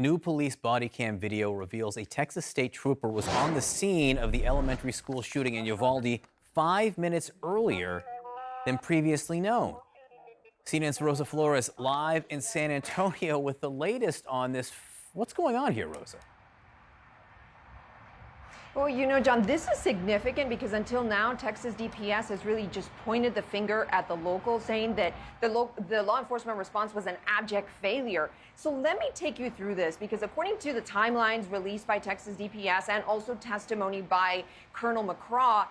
New police body cam video reveals a Texas state trooper was on the scene of the elementary school shooting in Uvalde 5 minutes earlier than previously known. CNN's Rosa Flores live in San Antonio with the latest on this. What's going on here, Rosa? Well, you know, John, this is significant because until now, Texas DPS has really just pointed the finger at the locals, saying that the law enforcement response was an abject failure. So let me take you through this, because according to the timelines released by Texas DPS and also testimony by Colonel McCraw,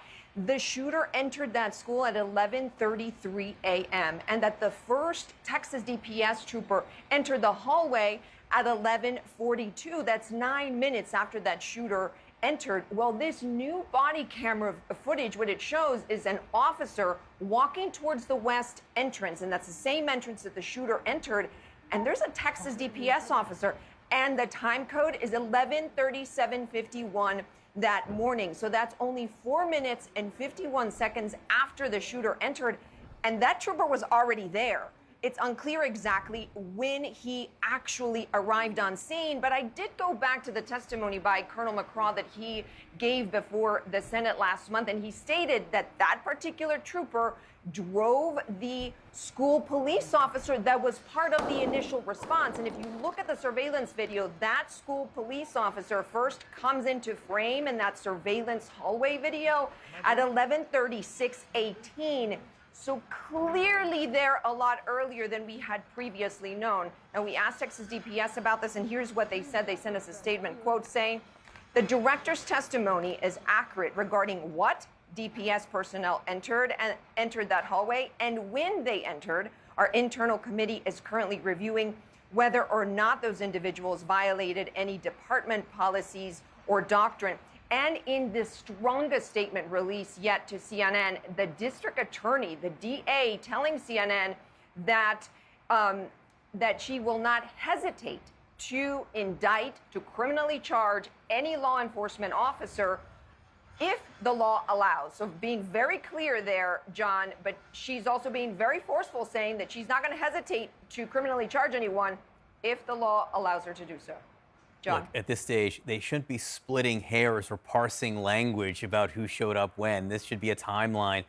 the shooter entered that school at 11:33 a.m. and that the first Texas DPS trooper entered the hallway at 11:42. That's 9 minutes after that shooter entered. Well, this new body camera footage, what it shows is an officer walking towards the west entrance, and that's the same entrance that the shooter entered. And there's a Texas DPS officer, and the time code is 11:37:51 that morning. So that's only 4 minutes and 51 seconds after the shooter entered, and that trooper was already there. It's unclear exactly when he actually arrived on scene, but I did go back to the testimony by Colonel McCraw that he gave before the Senate last month, and he stated that that particular trooper drove the school police officer that was part of the initial response. And if you look at the surveillance video, that school police officer first comes into frame in that surveillance hallway video at 11:36:18. So clearly they're a lot earlier than we had previously known. And we asked Texas DPS about this, and here's what they said. They sent us a statement, quote, saying, the director's testimony is accurate regarding what DPS personnel entered that hallway and when they entered. Our internal committee is currently reviewing whether or not those individuals violated any department policies or doctrine. And in the strongest statement released yet to CNN, the district attorney, the DA, telling CNN that that she will not hesitate to indict, to criminally charge any law enforcement officer if the law allows. So being very clear there, John, but she's also being very forceful, saying that she's not going to hesitate to criminally charge anyone if the law allows her to do so. John. Look, at this stage, they shouldn't be splitting hairs or parsing language about who showed up when. This should be a timeline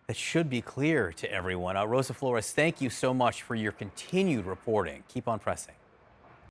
that should be clear to everyone. Rosa Flores, thank you so much for your continued reporting. Keep on pressing.